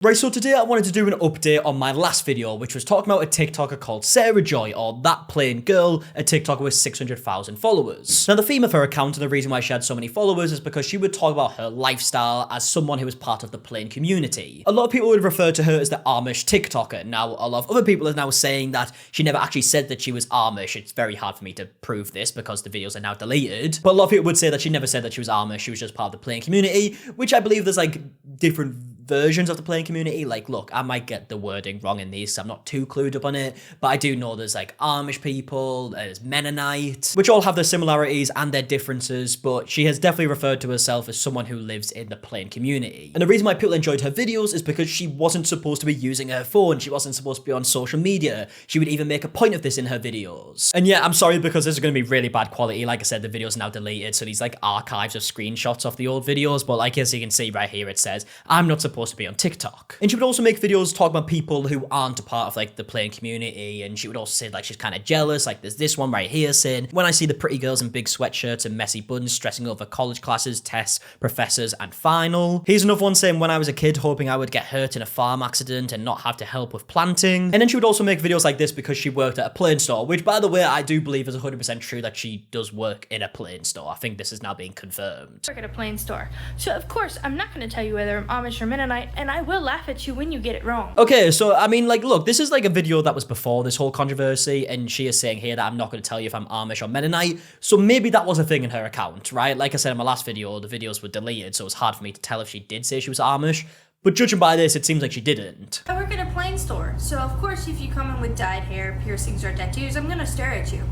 Right, so today I wanted to do an update on my last video, which was talking about a TikToker called Sarah Joy, or That Plain Girl, a TikToker with 600,000 followers. Now, the theme of her account and the reason why she had so many followers is because she would talk about her lifestyle as someone who was part of the plain community. A lot of people would refer to her as the Amish TikToker. Now, a lot of other people are now saying that she never actually said that she was Amish. It's very hard for me to prove this because the videos are now deleted. But a lot of people would say that she never said that she was Amish. She was just part of the plain community, which I believe there's like different versions of the plain community. Like, look, I might get the wording wrong in these, so I'm not too clued up on it, but I do know there's like Amish people, there's Mennonite, which all have their similarities and their differences, but she has definitely referred to herself as someone who lives in the plain community. And the reason why people enjoyed her videos is because she wasn't supposed to be using her phone, she wasn't supposed to be on social media. She would even make a point of this in her videos. And yeah, I'm sorry because this is going to be really bad quality. Like I said, the video's now deleted, so these like archives of screenshots of the old videos, but like as you can see right here, it says, I'm not supposed to be on TikTok. And she would also make videos talking about people who aren't a part of like the plain community, and she would also say like she's kind of jealous, like there's this one right here saying, when I see the pretty girls in big sweatshirts and messy buns stressing over college classes, tests, professors, and final. Here's another one saying, when I was a kid hoping I would get hurt in a farm accident and not have to help with planting. And then she would also make videos like this because she worked at a plain store, which by the way, I do believe is 100% true that she does work in a plain store. I think this is now being confirmed. I work at a plain store. So of course, I'm not going to tell you whether I'm Amish or Mennonite, and I will laugh at you when you get it wrong. Okay, so I mean, like, look, this is like a video that was before this whole controversy, and she is saying here that I'm not going to tell you if I'm Amish or Mennonite, so maybe that was a thing in her account, right? Like I said in my last video, the videos were deleted, so it was hard for me to tell if she did say she was Amish, but judging by this, it seems like she didn't. I work at a plain store, so of course if you come in with dyed hair, piercings, or tattoos, I'm going to stare at you.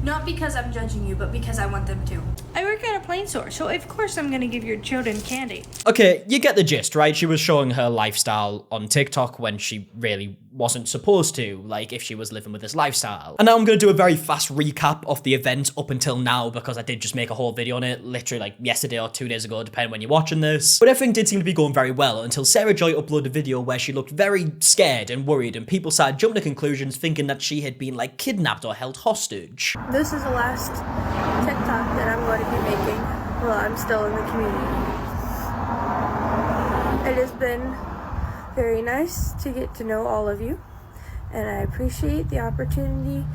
Not because I'm judging you, but because I want them to. I work at a plain store, so of course I'm gonna give your children candy. Okay, you get the gist, right? She was showing her lifestyle on TikTok when she really wasn't supposed to, like if she was living with this lifestyle. And now I'm gonna do a very fast recap of the events up until now because I did just make a whole video on it, literally like yesterday or 2 days ago, depending when you're watching this. But everything did seem to be going very well until Sarah Joy uploaded a video where she looked very scared and worried, and people started jumping to conclusions thinking that she had been like kidnapped or held hostage. This is the last TikTok that I'm going to be making while I'm still in the community. It has been very nice to get to know all of you, and I appreciate the opportunity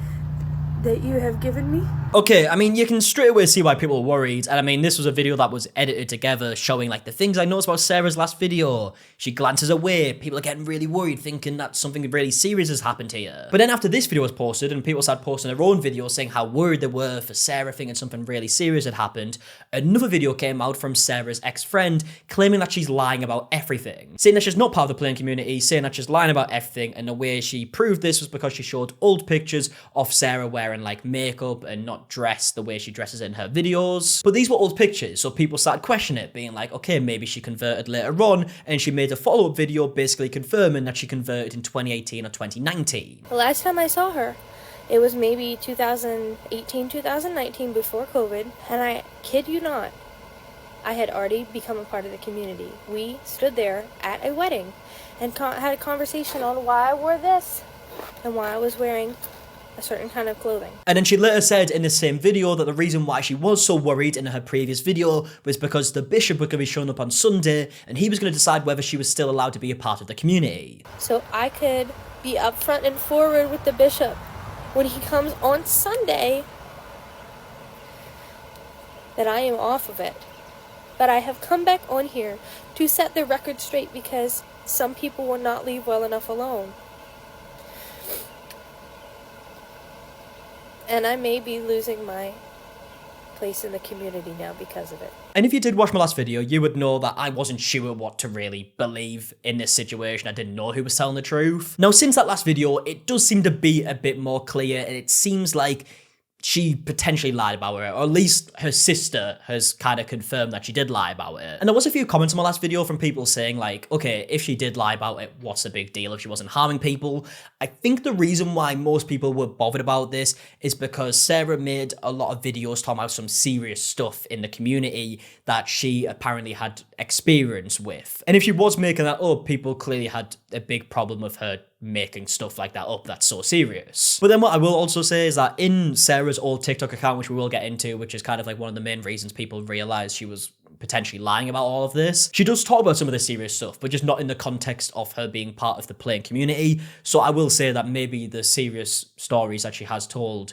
that you have given me. Okay, I mean, you can straight away see why people are worried, and I mean, this was a video that was edited together showing like the things I noticed about Sarah's last video. She glances away, people are getting really worried thinking that something really serious has happened here. But then after this video was posted and people started posting their own videos saying how worried they were for Sarah thinking something really serious had happened, another video came out from Sarah's ex-friend claiming that she's lying about everything. Saying that she's not part of the plain community, saying that she's lying about everything, and the way she proved this was because she showed old pictures of Sarah wearing like makeup and not dressed the way she dresses in her videos. But these were old pictures, so people started questioning it, being like, okay, maybe she converted later on, and she made a follow-up video basically confirming that she converted in 2018 or 2019. The last time I saw her, it was maybe 2018, 2019 before COVID, and I kid you not, I had already become a part of the community. We stood there at a wedding and had a conversation on why I wore this and why I was wearing a certain kind of clothing. And then she later said in the same video that the reason why she was so worried in her previous video was because the bishop was going to be showing up on Sunday and he was going to decide whether she was still allowed to be a part of the community. So I could be upfront and forward with the bishop when he comes on Sunday that I am off of it. But I have come back on here to set the record straight because some people will not leave well enough alone. And I may be losing my place in the community now because of it. And if you did watch my last video, you would know that I wasn't sure what to really believe in this situation. I didn't know who was telling the truth. Now, since that last video, it does seem to be a bit more clear, and it seems like she potentially lied about it, or at least her sister has kind of confirmed that she did lie about it. And there was a few comments on my last video from people saying like, okay, if she did lie about it, what's the big deal if she wasn't harming people? I think the reason why most people were bothered about this is because Sarah made a lot of videos talking about some serious stuff in the community that she apparently had experience with. And if she was making that up, people clearly had a big problem with her making stuff like that up that's so serious. But then what I will also say is that in Sarah's old TikTok account, which we will get into, which is kind of like one of the main reasons people realized she was potentially lying about all of this. She does talk about some of the serious stuff, but just not in the context of her being part of the playing community. So I will say that maybe the serious stories that she has told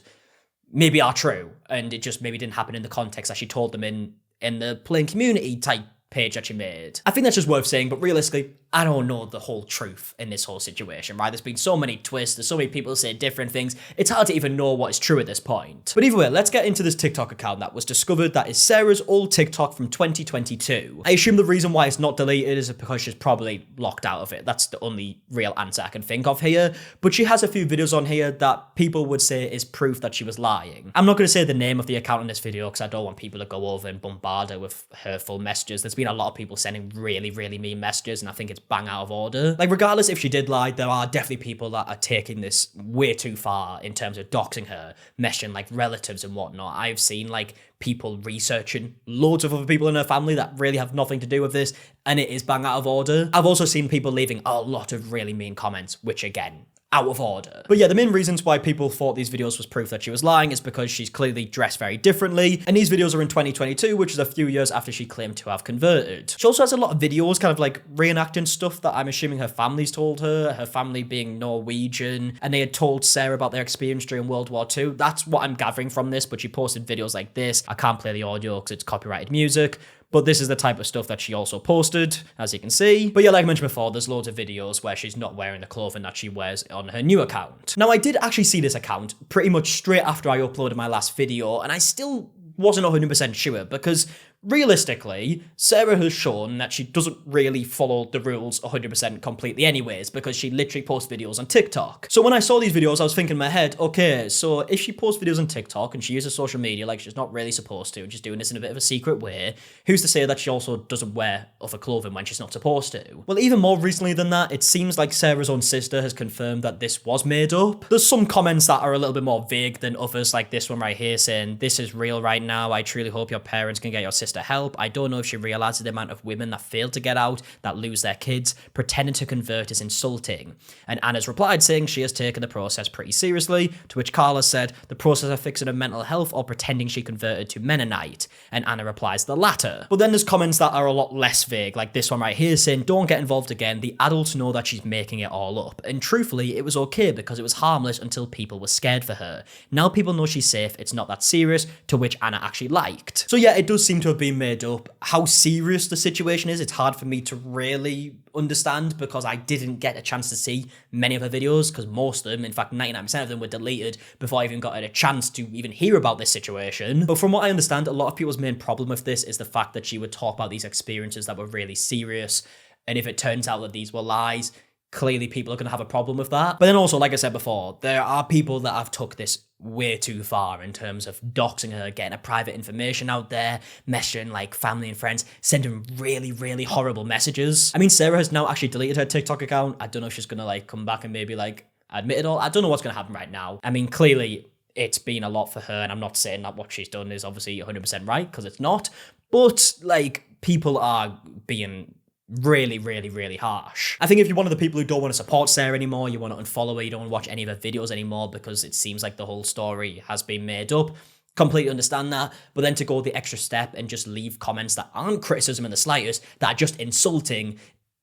maybe are true, and it just maybe didn't happen in the context that she told them in the playing community type page that she made. I think that's just worth saying, but realistically, I don't know the whole truth in this whole situation, right? There's been so many twists, there's so many people say different things, it's hard to even know what is true at this point. But either way, let's get into this TikTok account that was discovered that is Sarah's old TikTok from 2022. I assume the reason why it's not deleted is because she's probably locked out of it. That's the only real answer I can think of here. But she has a few videos on here that people would say is proof that she was lying. I'm not going to say the name of the account in this video because I don't want people to go over and bombard her with hurtful messages. There's been a lot of people sending really, really mean messages, and I think it's bang out of order. Like, regardless if she did lie, there are definitely people that are taking this way too far in terms of doxing her, meshing like relatives and whatnot. I've seen like people researching loads of other people in her family that really have nothing to do with this, and it is bang out of order. I've also seen people leaving a lot of really mean comments, which again, out of order. But yeah, the main reasons why people thought these videos was proof that she was lying is because she's clearly dressed very differently, and these videos are in 2022, which is a few years after she claimed to have converted. She also has a lot of videos kind of like reenacting stuff that I'm assuming her family's told her family being Norwegian, and they had told Sarah about their experience during World War II. That's what I'm gathering from this, but she posted videos like this. I can't play the audio because it's copyrighted music. But this is the type of stuff that she also posted, as you can see. But yeah, like I mentioned before, there's loads of videos where she's not wearing the clothing that she wears on her new account. Now, I did actually see this account pretty much straight after I uploaded my last video, and I still wasn't 100% sure because realistically, Sarah has shown that she doesn't really follow the rules 100% completely anyways, because she literally posts videos on TikTok. So when I saw these videos, I was thinking in my head, okay, so if she posts videos on TikTok and she uses social media like she's not really supposed to, and she's doing this in a bit of a secret way, who's to say that she also doesn't wear other clothing when she's not supposed to? Well, even more recently than that, it seems like Sarah's own sister has confirmed that this was made up. There's some comments that are a little bit more vague than others, like this one right here saying, "This is real right now. I truly hope your parents can get your sister help. I don't know if she realizes the amount of women that fail to get out, that lose their kids. Pretending to convert is insulting." And Anna's replied saying she has taken the process pretty seriously, to which Carla said, "The process of fixing her mental health or pretending she converted to Mennonite?" And Anna replies the latter. But then there's comments that are a lot less vague, like this one right here saying, "Don't get involved again. The adults know that she's making it all up. And truthfully, it was okay because it was harmless until people were scared for her. Now people know she's safe. It's not that serious," to which Anna actually liked. So yeah, it does seem to have been made up. How serious the situation is, it's hard for me to really understand because I didn't get a chance to see many of her videos, because most of them, in fact 99% of them, were deleted before I even got a chance to even hear about this situation. But from what I understand, a lot of people's main problem with this is the fact that she would talk about these experiences that were really serious, and if it turns out that these were lies, clearly people are going to have a problem with that. But then also, like I said before, there are people that have took this way too far in terms of doxing her, getting her private information out there, messaging like family and friends, sending really, really horrible messages. I mean, Sarah has now actually deleted her TikTok account. I don't know if she's gonna like come back and maybe like admit it all. I don't know what's gonna happen right now. I mean, clearly it's been a lot for her, and I'm not saying that what she's done is obviously 100% right, because it's not, but like people are being really, really, really harsh. I think if you're one of the people who don't want to support Sarah anymore, you want to unfollow her, you don't want to watch any of her videos anymore because it seems like the whole story has been made up, completely understand that. But then to go the extra step and just leave comments that aren't criticism in the slightest, that are just insulting,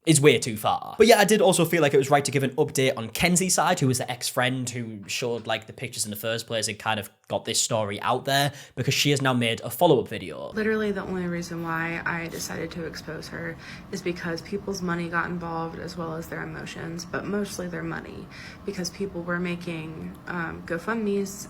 is way too far. But yeah, I did also feel like it was right to give an update on Kenzie Side, who was the ex-friend who showed like the pictures in the first place and kind of got this story out there, because she has now made a follow-up video. Literally the only reason why I decided to expose her is because people's money got involved, as well as their emotions, but mostly their money, because people were making GoFundMes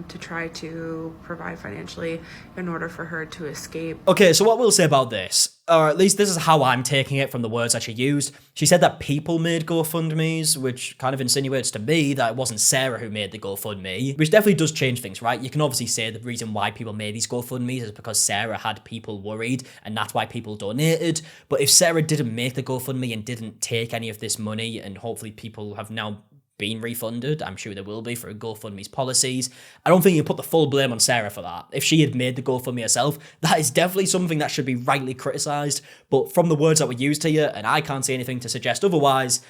to try to provide financially in order for her to escape. Okay, so what we'll say about this, or at least this is how I'm taking it from the words that she used. She said that people made GoFundMes, which kind of insinuates to me that it wasn't Sarah who made the GoFundMe, which definitely does change things, right? You can obviously say the reason why people made these GoFundMes is because Sarah had people worried, and that's why people donated. But if Sarah didn't make the GoFundMe and didn't take any of this money, and hopefully people have now been refunded, I'm sure there will be for GoFundMe's policies, I don't think you put the full blame on Sarah for that. If she had made the GoFundMe herself, that is definitely something that should be rightly criticised. But from the words that were used here, and I can't see anything to suggest otherwise,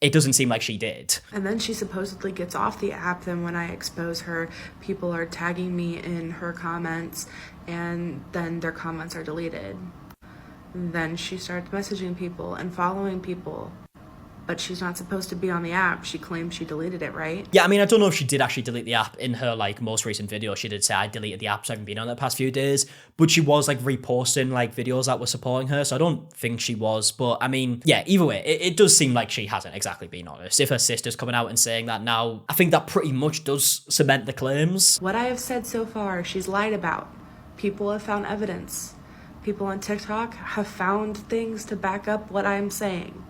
it doesn't seem like she did. And then she supposedly gets off the app. Then when I expose her, people are tagging me in her comments, and then their comments are deleted. Then she starts messaging people and following people. But she's not supposed to be on the app. She claims she deleted it, right? Yeah, I mean, I don't know if she did actually delete the app. In her, like, most recent video, she did say, I deleted the app, so I haven't been on it the past few days. But she was, like, reposting, like, videos that were supporting her, so I don't think she was. But, I mean, yeah, either way, it does seem like she hasn't exactly been honest. If her sister's coming out and saying that now, I think that pretty much does cement the claims. What I have said so far, she's lied about. People have found evidence. People on TikTok have found things to back up what I'm saying.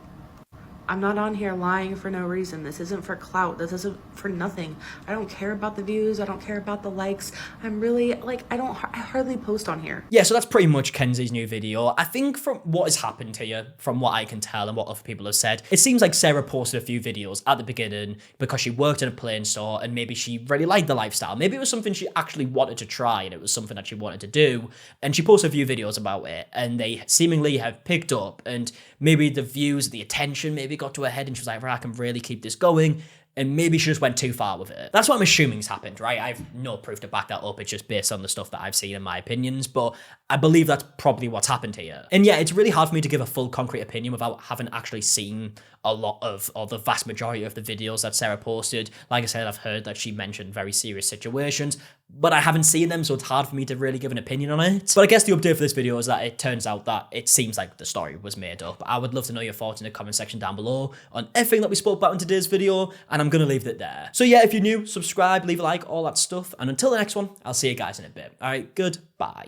I'm not on here lying for no reason. This isn't for clout. This isn't for nothing. I don't care about the views. I don't care about the likes. I'm really, like, I hardly post on here. Yeah, so that's pretty much Kenzie's new video. I think from what has happened here, from what I can tell and what other people have said, it seems like Sarah posted a few videos at the beginning because she worked in a plane store and maybe she really liked the lifestyle. Maybe it was something she actually wanted to try and it was something that she wanted to do. And she posted a few videos about it and they seemingly have picked up, and maybe the views, the attention maybe got to her head and she was like, right, I can really keep this going. And maybe she just went too far with it. That's what I'm assuming's happened, right? I have no proof to back that up. It's just based on the stuff that I've seen in my opinions, but I believe that's probably what's happened here. And yeah, it's really hard for me to give a full concrete opinion without having actually seen a lot of, or the vast majority of the videos that Sarah posted. Like I said, I've heard that she mentioned very serious situations, but I haven't seen them, so it's hard for me to really give an opinion on it. But I guess the update for this video is that it turns out that it seems like the story was made up. I would love to know your thoughts in the comment section down below on everything that we spoke about in today's video, and I'm gonna leave it there. So yeah, if you're new, subscribe, leave a like, all that stuff, and until the next one, I'll see you guys in a bit. Alright, goodbye.